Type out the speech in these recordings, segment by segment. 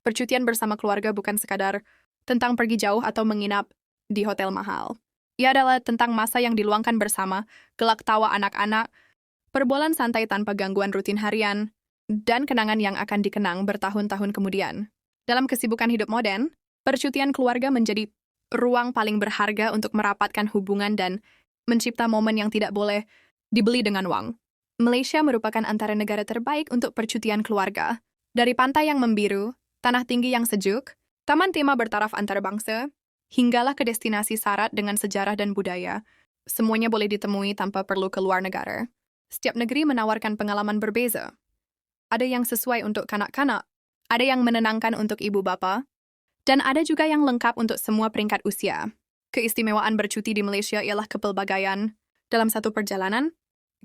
Percutian bersama keluarga bukan sekadar tentang pergi jauh atau menginap di hotel mahal. Ia adalah tentang masa yang diluangkan bersama, gelak tawa anak-anak, perbualan santai tanpa gangguan rutin harian, dan kenangan yang akan dikenang bertahun-tahun kemudian. Dalam kesibukan hidup modern, percutian keluarga menjadi ruang paling berharga untuk merapatkan hubungan dan mencipta momen yang tidak boleh dibeli dengan uang. Malaysia merupakan antara negara terbaik untuk percutian keluarga. Dari pantai yang membiru, tanah tinggi yang sejuk, taman tema bertaraf antarabangsa, hinggalah ke destinasi syarat dengan sejarah dan budaya, semuanya boleh ditemui tanpa perlu keluar negara. Setiap negeri menawarkan pengalaman berbeza. Ada yang sesuai untuk kanak-kanak, ada yang menenangkan untuk ibu bapa, dan ada juga yang lengkap untuk semua peringkat usia. Keistimewaan bercuti di Malaysia ialah kepelbagaian. Dalam satu perjalanan,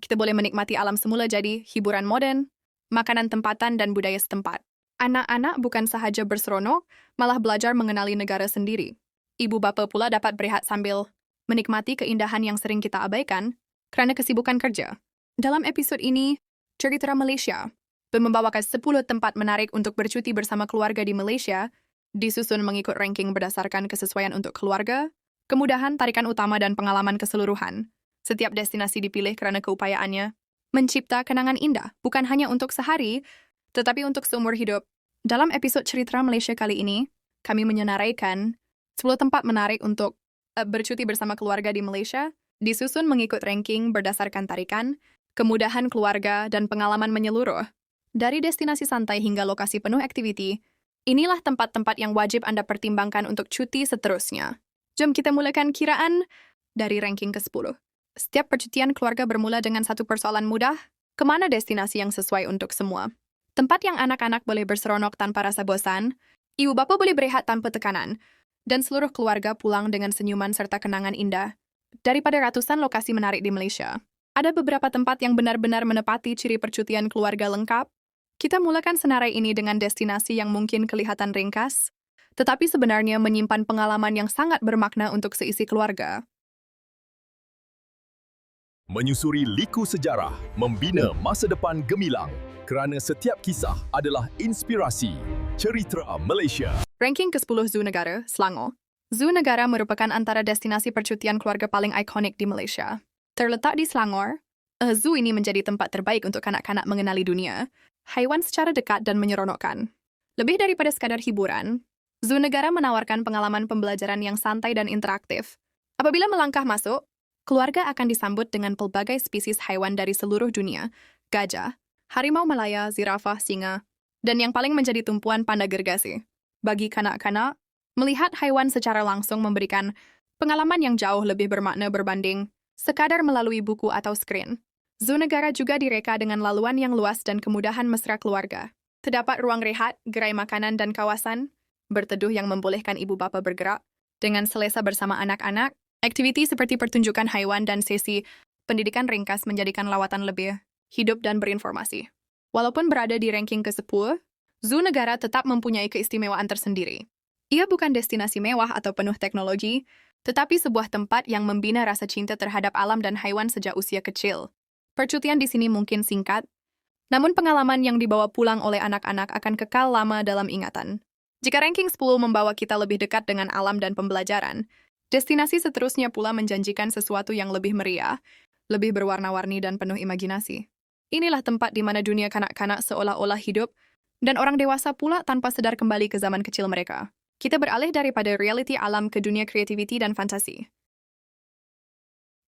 kita boleh menikmati alam semula jadi hiburan modern, makanan tempatan, dan budaya setempat. Anak-anak bukan sahaja berseronok, malah belajar mengenali negara sendiri. Ibu bapa pula dapat berehat sambil menikmati keindahan yang sering kita abaikan kerana kesibukan kerja. Dalam episod ini, Cerita Malaysia membawakan 10 tempat menarik untuk bercuti bersama keluarga di Malaysia, disusun mengikut ranking berdasarkan kesesuaian untuk keluarga, kemudahan, tarikan utama, dan pengalaman keseluruhan. Setiap destinasi dipilih kerana keupayaannya mencipta kenangan indah, bukan hanya untuk sehari, tetapi untuk seumur hidup. Dalam episod Cerita Malaysia kali ini, kami menyenaraikan 10 tempat menarik untuk bercuti bersama keluarga di Malaysia, disusun mengikut ranking berdasarkan tarikan, kemudahan keluarga, dan pengalaman menyeluruh. Dari destinasi santai hingga lokasi penuh aktiviti, inilah tempat-tempat yang wajib Anda pertimbangkan untuk cuti seterusnya. Jom kita mulakan kiraan dari ranking ke-10. Setiap percutian keluarga bermula dengan satu persoalan mudah, kemana destinasi yang sesuai untuk semua? Tempat yang anak-anak boleh berseronok tanpa rasa bosan, ibu bapa boleh berehat tanpa tekanan, dan seluruh keluarga pulang dengan senyuman serta kenangan indah. Daripada ratusan lokasi menarik di Malaysia, ada beberapa tempat yang benar-benar menepati ciri percutian keluarga lengkap. Kita mulakan senarai ini dengan destinasi yang mungkin kelihatan ringkas, tetapi sebenarnya menyimpan pengalaman yang sangat bermakna untuk seisi keluarga. Menyusuri liku sejarah, membina masa depan gemilang. Kerana setiap kisah adalah inspirasi. Cerita Malaysia. Ranking ke-10 Zoo Negara, Selangor. Zoo Negara merupakan antara destinasi percutian keluarga paling ikonik di Malaysia. Terletak di Selangor, zoo ini menjadi tempat terbaik untuk kanak-kanak mengenali dunia, haiwan secara dekat dan menyeronokkan. Lebih daripada sekadar hiburan, Zoo Negara menawarkan pengalaman pembelajaran yang santai dan interaktif. Apabila melangkah masuk, keluarga akan disambut dengan pelbagai spesies haiwan dari seluruh dunia, gajah, harimau Malaya, zirafah, singa, dan yang paling menjadi tumpuan panda gergasi. Bagi kanak-kanak, melihat haiwan secara langsung memberikan pengalaman yang jauh lebih bermakna berbanding sekadar melalui buku atau skrin. Zoo Negara juga direka dengan laluan yang luas dan kemudahan mesra keluarga. Terdapat ruang rehat, gerai makanan, dan kawasan berteduh yang membolehkan ibu bapa bergerak dengan selesa bersama anak-anak. Aktiviti seperti pertunjukan haiwan dan sesi pendidikan ringkas menjadikan lawatan lebih hidup dan berinformasi. Walaupun berada di ranking ke-10, Zoo Negara tetap mempunyai keistimewaan tersendiri. Ia bukan destinasi mewah atau penuh teknologi, tetapi sebuah tempat yang membina rasa cinta terhadap alam dan haiwan sejak usia kecil. Percutian di sini mungkin singkat, namun pengalaman yang dibawa pulang oleh anak-anak akan kekal lama dalam ingatan. Jika ranking 10 membawa kita lebih dekat dengan alam dan pembelajaran, destinasi seterusnya pula menjanjikan sesuatu yang lebih meriah, lebih berwarna-warni dan penuh imajinasi. Inilah tempat di mana dunia kanak-kanak seolah-olah hidup, dan orang dewasa pula tanpa sedar kembali ke zaman kecil mereka. Kita beralih daripada realiti alam ke dunia kreativiti dan fantasi.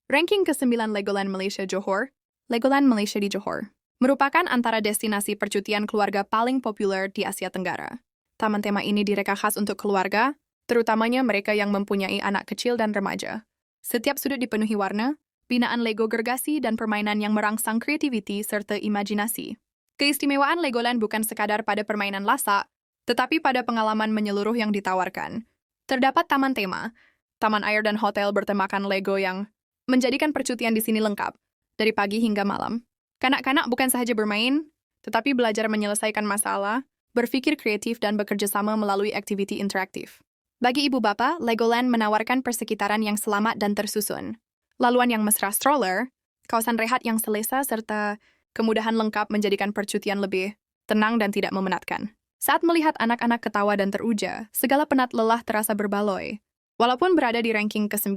Ranking ke-9 Legoland Malaysia Johor. Legoland Malaysia di Johor merupakan antara destinasi percutian keluarga paling populer di Asia Tenggara. Taman tema ini direka khas untuk keluarga, terutamanya mereka yang mempunyai anak kecil dan remaja. Setiap sudut dipenuhi warna, binaan Lego gergasi, dan permainan yang merangsang kreativiti serta imajinasi. Keistimewaan Legoland bukan sekadar pada permainan lasak, tetapi pada pengalaman menyeluruh yang ditawarkan. Terdapat taman tema, taman air, dan hotel bertemakan Lego yang menjadikan percutian di sini lengkap, dari pagi hingga malam. Kanak-kanak bukan sahaja bermain, tetapi belajar menyelesaikan masalah, berfikir kreatif, dan bekerja sama melalui aktiviti interaktif. Bagi ibu bapa, Legoland menawarkan persekitaran yang selamat dan tersusun. Laluan yang mesra stroller, kawasan rehat yang selesa, serta kemudahan lengkap menjadikan percutian lebih tenang dan tidak memenatkan. Saat melihat anak-anak ketawa dan teruja, segala penat lelah terasa berbaloi. Walaupun berada di ranking ke-9,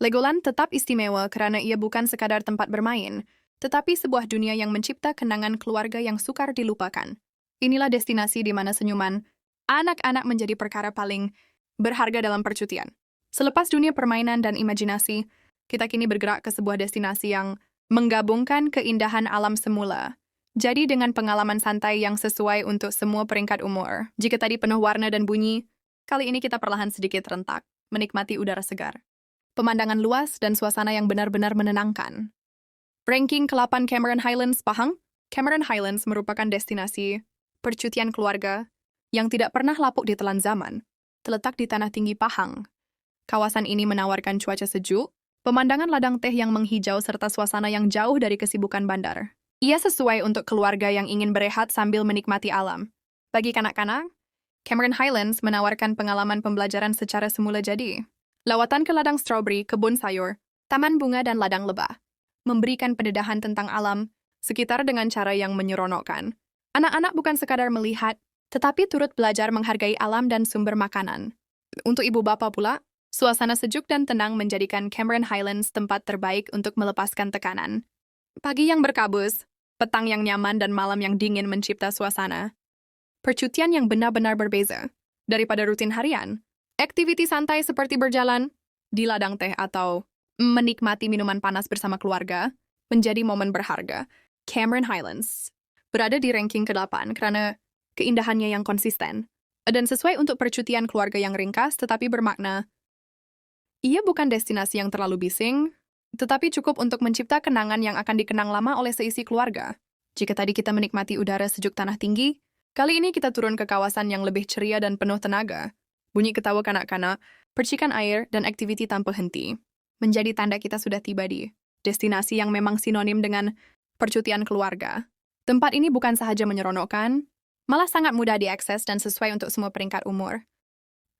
Legoland tetap istimewa karena ia bukan sekadar tempat bermain, tetapi sebuah dunia yang mencipta kenangan keluarga yang sukar dilupakan. Inilah destinasi di mana senyuman anak-anak menjadi perkara paling berharga dalam percutian. Selepas dunia permainan dan imajinasi, kita kini bergerak ke sebuah destinasi yang menggabungkan keindahan alam semula. Jadi dengan pengalaman santai yang sesuai untuk semua peringkat umur. Jika tadi penuh warna dan bunyi, kali ini kita perlahan sedikit rentak, menikmati udara segar. Pemandangan luas dan suasana yang benar-benar menenangkan. Ranking ke-8 Cameron Highlands, Pahang. Cameron Highlands merupakan destinasi percutian keluarga yang tidak pernah lapuk di telan zaman. Terletak di tanah tinggi Pahang. Kawasan ini menawarkan cuaca sejuk, pemandangan ladang teh yang menghijau serta suasana yang jauh dari kesibukan bandar. Ia sesuai untuk keluarga yang ingin berehat sambil menikmati alam. Bagi kanak-kanak, Cameron Highlands menawarkan pengalaman pembelajaran secara semula jadi. Lawatan ke ladang strawberry, kebun sayur, taman bunga dan ladang lebah. Memberikan pendedahan tentang alam sekitar dengan cara yang menyeronokkan. Anak-anak bukan sekadar melihat, tetapi turut belajar menghargai alam dan sumber makanan. Untuk ibu bapa pula, suasana sejuk dan tenang menjadikan Cameron Highlands tempat terbaik untuk melepaskan tekanan. Pagi yang berkabus, petang yang nyaman dan malam yang dingin mencipta suasana. Percutian yang benar-benar berbeza. Daripada rutin harian, aktiviti santai seperti berjalan di ladang teh atau menikmati minuman panas bersama keluarga menjadi momen berharga. Cameron Highlands berada di ranking ke-8 karena keindahannya yang konsisten dan sesuai untuk percutian keluarga yang ringkas tetapi bermakna. Ia bukan destinasi yang terlalu bising, tetapi cukup untuk mencipta kenangan yang akan dikenang lama oleh seisi keluarga. Jika tadi kita menikmati udara sejuk tanah tinggi, kali ini kita turun ke kawasan yang lebih ceria dan penuh tenaga. Bunyi ketawa kanak-kanak, percikan air, dan aktiviti tanpa henti menjadi tanda kita sudah tiba di destinasi yang memang sinonim dengan percutian keluarga. Tempat ini bukan sahaja menyeronokkan, malah sangat mudah diakses dan sesuai untuk semua peringkat umur.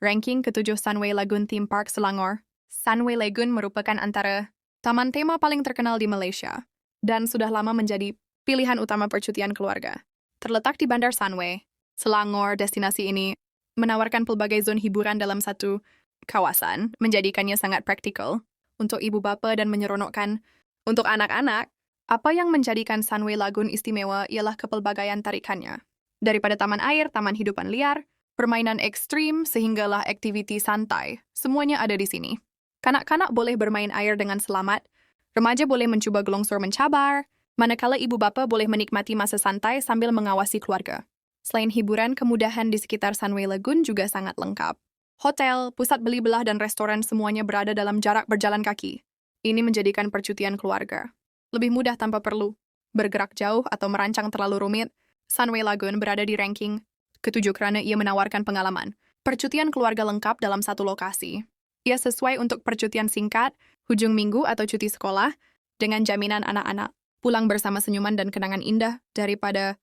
Ranking ke-7 Sunway Lagoon Theme Park Selangor. Sunway Lagoon merupakan antara taman tema paling terkenal di Malaysia dan sudah lama menjadi pilihan utama percutian keluarga. Terletak di Bandar Sunway, Selangor, destinasi ini menawarkan pelbagai zon hiburan dalam satu kawasan, menjadikannya sangat praktikal untuk ibu bapa dan menyeronokkan untuk anak-anak. Apa yang menjadikan Sunway Lagoon istimewa ialah kepelbagaian tarikannya. Daripada taman air, taman hidupan liar, permainan ekstrim, sehinggalah aktiviti santai, semuanya ada di sini. Kanak-kanak boleh bermain air dengan selamat, remaja boleh mencoba gelongsor mencabar, manakala ibu bapa boleh menikmati masa santai sambil mengawasi keluarga. Selain hiburan, kemudahan di sekitar Sunway Lagoon juga sangat lengkap. Hotel, pusat beli belah, dan restoran semuanya berada dalam jarak berjalan kaki. Ini menjadikan percutian keluarga lebih mudah tanpa perlu bergerak jauh atau merancang terlalu rumit. Sunway Lagoon berada di ranking ke-7 karena ia menawarkan pengalaman percutian keluarga lengkap dalam satu lokasi. Ia sesuai untuk percutian singkat, hujung minggu atau cuti sekolah, dengan jaminan anak-anak pulang bersama senyuman dan kenangan indah. Daripada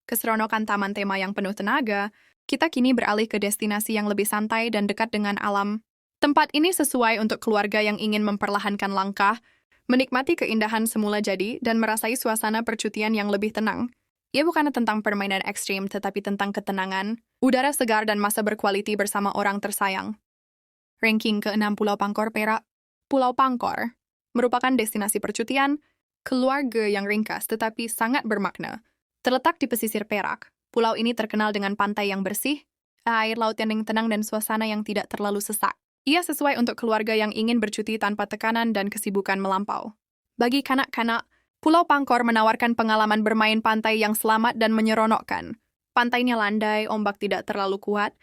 keseronokan taman tema yang penuh tenaga, kita kini beralih ke destinasi yang lebih santai dan dekat dengan alam. Tempat ini sesuai untuk keluarga yang ingin memperlahankan langkah, menikmati keindahan semula jadi, dan merasai suasana percutian yang lebih tenang. Ia bukan tentang permainan ekstrim, tetapi tentang ketenangan, udara segar, dan masa berkualiti bersama orang tersayang. Ranking ke-6 Pulau Pangkor, Perak. Pulau Pangkor merupakan destinasi percutian keluarga yang ringkas tetapi sangat bermakna. Terletak di pesisir Perak, pulau ini terkenal dengan pantai yang bersih, air laut yang tenang, dan suasana yang tidak terlalu sesak. Ia sesuai untuk keluarga yang ingin bercuti tanpa tekanan dan kesibukan melampau. Bagi kanak-kanak, Pulau Pangkor menawarkan pengalaman bermain pantai yang selamat dan menyeronokkan. Pantainya landai, ombak tidak terlalu kuat,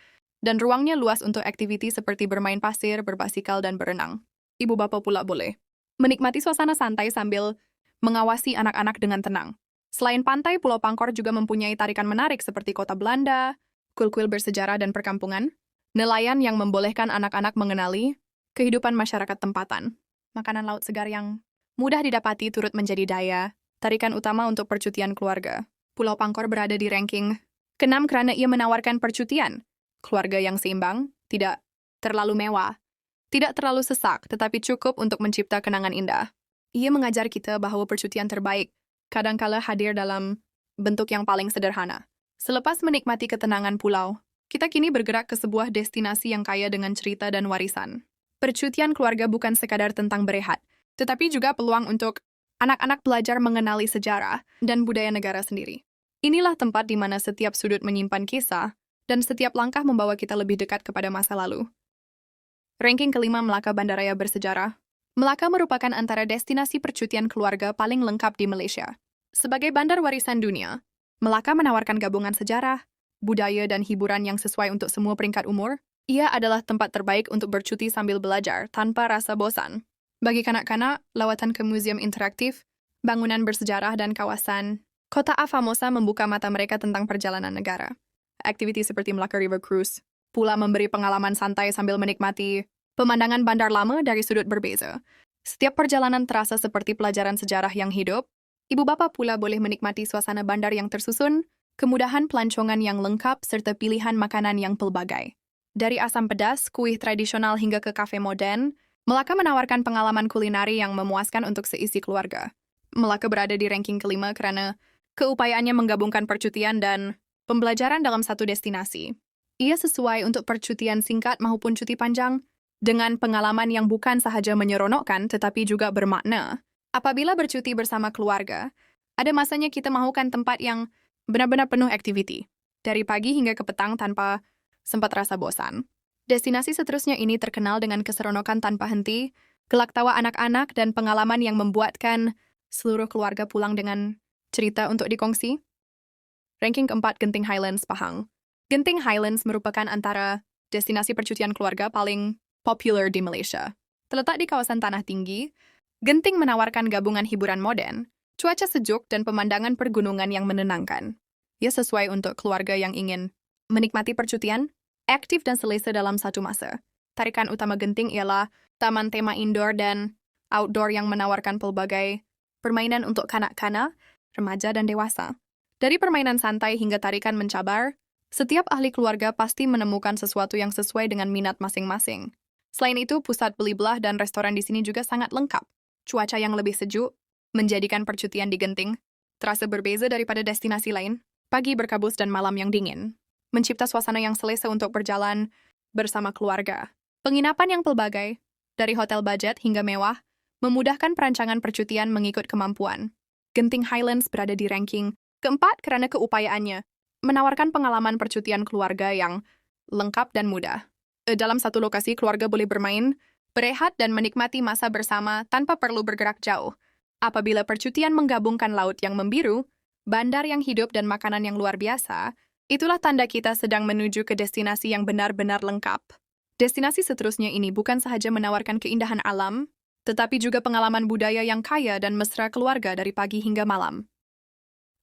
dan ruangnya luas untuk aktiviti seperti bermain pasir, berbasikal, dan berenang. Ibu bapa pula boleh menikmati suasana santai sambil mengawasi anak-anak dengan tenang. Selain pantai, Pulau Pangkor juga mempunyai tarikan menarik seperti kota Belanda, kuil-kuil bersejarah, dan perkampungan. Nelayan yang membolehkan anak-anak mengenali kehidupan masyarakat tempatan. Makanan laut segar yang mudah didapati turut menjadi daya tarikan utama untuk percutian keluarga. Pulau Pangkor berada di ranking ke-6 karena ia menawarkan percutian keluarga yang seimbang, tidak terlalu mewah, tidak terlalu sesak, tetapi cukup untuk mencipta kenangan indah. Ia mengajar kita bahwa percutian terbaik kadangkala hadir dalam bentuk yang paling sederhana, Selepas menikmati ketenangan pulau, kita kini bergerak ke sebuah destinasi yang kaya dengan cerita dan warisan. Percutian keluarga bukan sekadar tentang berehat, tetapi juga peluang untuk anak-anak belajar mengenali sejarah dan budaya negara sendiri. Inilah tempat di mana setiap sudut menyimpan kisah, dan setiap langkah membawa kita lebih dekat kepada masa lalu. Ranking kelima, Melaka Bandaraya Bersejarah. Melaka merupakan antara destinasi percutian keluarga paling lengkap di Malaysia. Sebagai bandar warisan dunia, Melaka menawarkan gabungan sejarah, budaya, dan hiburan yang sesuai untuk semua peringkat umur. Ia adalah tempat terbaik untuk bercuti sambil belajar tanpa rasa bosan. Bagi kanak-kanak, lawatan ke museum interaktif, bangunan bersejarah, dan kawasan Kota Afamosa membuka mata mereka tentang perjalanan negara. Aktiviti seperti Melaka River Cruise pula memberi pengalaman santai sambil menikmati pemandangan bandar lama dari sudut berbeza. Setiap perjalanan terasa seperti pelajaran sejarah yang hidup. Ibu bapa pula boleh menikmati suasana bandar yang tersusun, kemudahan pelancongan yang lengkap, serta pilihan makanan yang pelbagai. Dari asam pedas, kuih tradisional hingga ke kafe modern, Melaka menawarkan pengalaman kulinari yang memuaskan untuk seisi keluarga. Melaka berada di ranking kelima karena keupayaannya menggabungkan percutian dan pembelajaran dalam satu destinasi. Ia sesuai untuk percutian singkat maupun cuti panjang, dengan pengalaman yang bukan sahaja menyeronokkan tetapi juga bermakna. Apabila bercuti bersama keluarga, ada masanya kita mahukan tempat yang benar-benar penuh aktiviti, dari pagi hingga ke petang tanpa sempat rasa bosan. Destinasi seterusnya ini terkenal dengan keseronokan tanpa henti, gelak tawa anak-anak, dan pengalaman yang membuatkan seluruh keluarga pulang dengan cerita untuk dikongsi. Ranking keempat, Genting Highlands Pahang. Genting Highlands merupakan antara destinasi percutian keluarga paling populer di Malaysia. Terletak di kawasan tanah tinggi, Genting menawarkan gabungan hiburan modern, cuaca sejuk, dan pemandangan pergunungan yang menenangkan. Ia sesuai untuk keluarga yang ingin menikmati percutian, aktif dan selesa dalam satu masa. Tarikan utama Genting ialah taman tema indoor dan outdoor yang menawarkan pelbagai permainan untuk kanak-kanak, remaja, dan dewasa. Dari permainan santai hingga tarikan mencabar, setiap ahli keluarga pasti menemukan sesuatu yang sesuai dengan minat masing-masing. Selain itu, pusat beli belah dan restoran di sini juga sangat lengkap. Cuaca yang lebih sejuk menjadikan percutian di Genting terasa berbeza daripada destinasi lain. Pagi berkabus dan malam yang dingin mencipta suasana yang selesa untuk berjalan bersama keluarga. Penginapan yang pelbagai, dari hotel budget hingga mewah, memudahkan perancangan percutian mengikut kemampuan. Genting Highlands berada di ranking keempat karena keupayaannya menawarkan pengalaman percutian keluarga yang lengkap dan mudah. Dalam satu lokasi, keluarga boleh bermain, berehat, dan menikmati masa bersama tanpa perlu bergerak jauh. Apabila percutian menggabungkan laut yang membiru, bandar yang hidup, dan makanan yang luar biasa, itulah tanda kita sedang menuju ke destinasi yang benar-benar lengkap. Destinasi seterusnya ini bukan sahaja menawarkan keindahan alam, tetapi juga pengalaman budaya yang kaya dan mesra keluarga dari pagi hingga malam.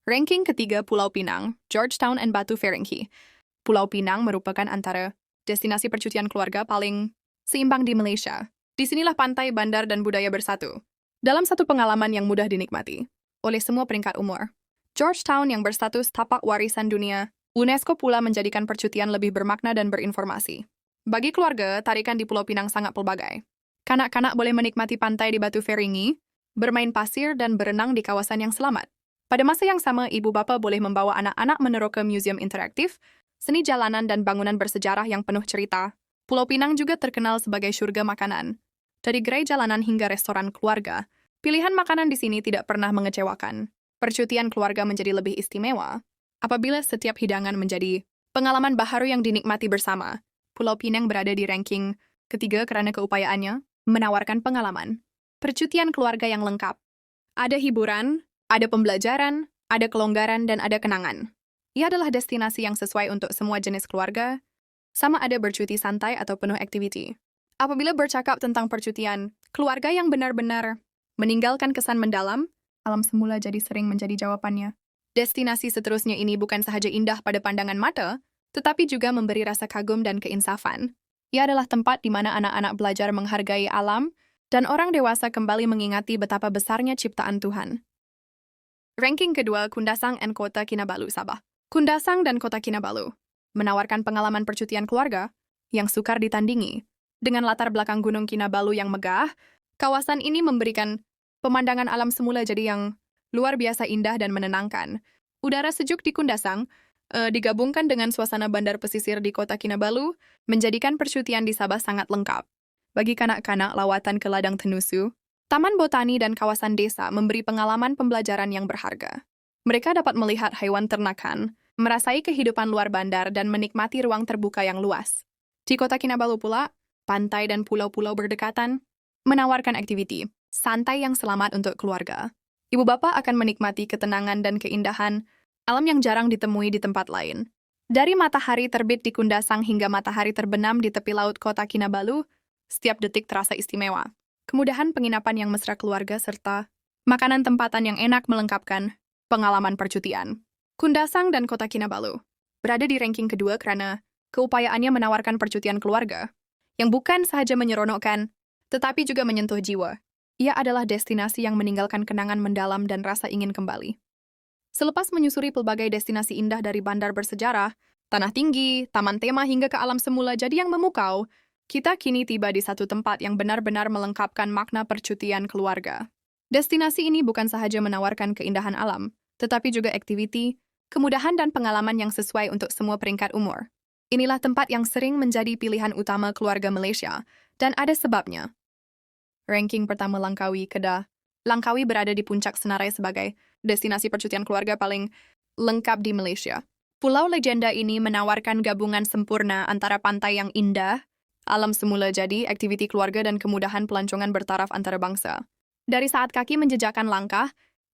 Ranking ketiga, Pulau Pinang, George Town and Batu Ferringhi. Pulau Pinang merupakan antara destinasi percutian keluarga paling seimbang di Malaysia. Disinilah pantai, bandar, dan budaya bersatu dalam satu pengalaman yang mudah dinikmati oleh semua peringkat umur. Georgetown yang berstatus tapak warisan dunia, UNESCO pula menjadikan percutian lebih bermakna dan berinformasi. Bagi keluarga, tarikan di Pulau Pinang sangat pelbagai. Kanak-kanak boleh menikmati pantai di Batu Ferringhi, bermain pasir, dan berenang di kawasan yang selamat. Pada masa yang sama, ibu bapa boleh membawa anak-anak meneroka museum interaktif, seni jalanan, dan bangunan bersejarah yang penuh cerita. Pulau Pinang juga terkenal sebagai surga makanan. Dari gerai jalanan hingga restoran keluarga, pilihan makanan di sini tidak pernah mengecewakan. Percutian keluarga menjadi lebih istimewa apabila setiap hidangan menjadi pengalaman baharu yang dinikmati bersama. Pulau Pinang berada di ranking ketiga karena keupayaannya menawarkan pengalaman percutian keluarga yang lengkap. Ada hiburan, ada pembelajaran, ada kelonggaran, dan ada kenangan. Ia adalah destinasi yang sesuai untuk semua jenis keluarga, sama ada bercuti santai atau penuh aktiviti. Apabila bercakap tentang percutian, keluarga yang benar-benar meninggalkan kesan mendalam, alam semula jadi sering menjadi jawabannya. Destinasi seterusnya ini bukan sahaja indah pada pandangan mata, tetapi juga memberi rasa kagum dan keinsafan. Ia adalah tempat di mana anak-anak belajar menghargai alam, dan orang dewasa kembali mengingati betapa besarnya ciptaan Tuhan. Ranking kedua, Kundasang and Kota Kinabalu, Sabah. Kundasang dan Kota Kinabalu menawarkan pengalaman percutian keluarga yang sukar ditandingi. Dengan latar belakang Gunung Kinabalu yang megah, kawasan ini memberikan pemandangan alam semula jadi yang luar biasa indah dan menenangkan. Udara sejuk di Kundasang digabungkan dengan suasana bandar pesisir di kota Kinabalu, menjadikan percutian di Sabah sangat lengkap. Bagi kanak-kanak lawatan ke ladang Tenusu, Taman Botani dan kawasan desa memberi pengalaman pembelajaran yang berharga. Mereka dapat melihat hewan ternakan, merasai kehidupan luar bandar dan menikmati ruang terbuka yang luas. Di kota Kinabalu pula, pantai dan pulau-pulau berdekatan menawarkan aktiviti santai yang selamat untuk keluarga. Ibu bapa akan menikmati ketenangan dan keindahan alam yang jarang ditemui di tempat lain. Dari matahari terbit di Kundasang hingga matahari terbenam di tepi laut kota Kinabalu, setiap detik terasa istimewa. Kemudahan penginapan yang mesra keluarga serta makanan tempatan yang enak melengkapkan pengalaman percutian. Kundasang dan kota Kinabalu berada di ranking kedua karena keupayaannya menawarkan percutian keluarga yang bukan sahaja menyeronokkan, tetapi juga menyentuh jiwa. Ia adalah destinasi yang meninggalkan kenangan mendalam dan rasa ingin kembali. Selepas menyusuri pelbagai destinasi indah dari bandar bersejarah, tanah tinggi, taman tema hingga ke alam semula jadi yang memukau, kita kini tiba di satu tempat yang benar-benar melengkapkan makna percutian keluarga. Destinasi ini bukan sahaja menawarkan keindahan alam, tetapi juga aktiviti, kemudahan dan pengalaman yang sesuai untuk semua peringkat umur. Inilah tempat yang sering menjadi pilihan utama keluarga Malaysia, dan ada sebabnya. Ranking pertama Langkawi, Kedah. Langkawi berada di puncak senarai sebagai destinasi percutian keluarga paling lengkap di Malaysia. Pulau legenda ini menawarkan gabungan sempurna antara pantai yang indah, alam semula jadi, aktiviti keluarga dan kemudahan pelancongan bertaraf antara bangsa. Dari saat kaki menjejakkan langkah,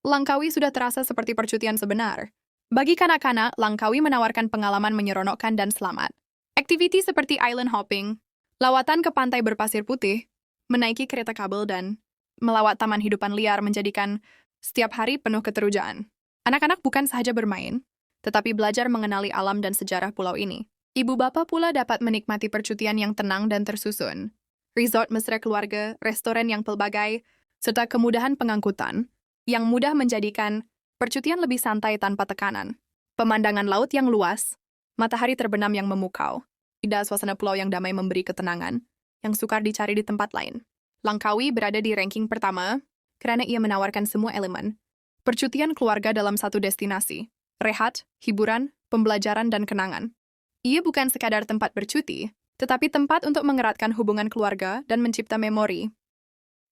Langkawi sudah terasa seperti percutian sebenar. Bagi kanak-kanak, Langkawi menawarkan pengalaman menyeronokkan dan selamat. Aktiviti seperti island hopping, lawatan ke pantai berpasir putih, menaiki kereta kabel dan melawat taman hidupan liar menjadikan setiap hari penuh keterujaan. Anak-anak bukan sahaja bermain, tetapi belajar mengenali alam dan sejarah pulau ini. Ibu bapa pula dapat menikmati percutian yang tenang dan tersusun. Resort mesra keluarga, restoran yang pelbagai, serta kemudahan pengangkutan yang mudah menjadikan percutian lebih santai tanpa tekanan. Pemandangan laut yang luas, matahari terbenam yang memukau, indah suasana pulau yang damai memberi ketenangan, yang sukar dicari di tempat lain. Langkawi berada di ranking pertama karena ia menawarkan semua elemen percutian keluarga dalam satu destinasi, rehat, hiburan, pembelajaran, dan kenangan. Ia bukan sekadar tempat bercuti, tetapi tempat untuk mengeratkan hubungan keluarga dan mencipta memori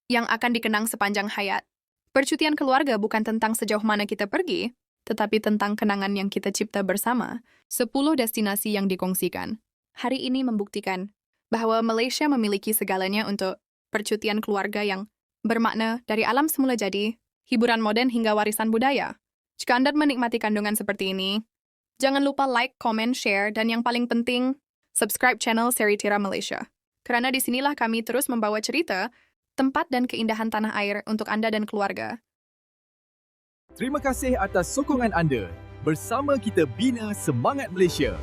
yang akan dikenang sepanjang hayat. Percutian keluarga bukan tentang sejauh mana kita pergi, tetapi tentang kenangan yang kita cipta bersama. 10 destinasi yang dikongsikan. Hari ini membuktikan bahwa Malaysia memiliki segalanya untuk percutian keluarga yang bermakna dari alam semula jadi, hiburan modern hingga warisan budaya. Jika Anda menikmati kandungan seperti ini, jangan lupa like, comment, share, dan yang paling penting, subscribe channel Seritira Malaysia. Karena disinilah kami terus membawa cerita, tempat dan keindahan tanah air untuk Anda dan keluarga. Terima kasih atas sokongan anda. Bersama kita bina semangat Malaysia.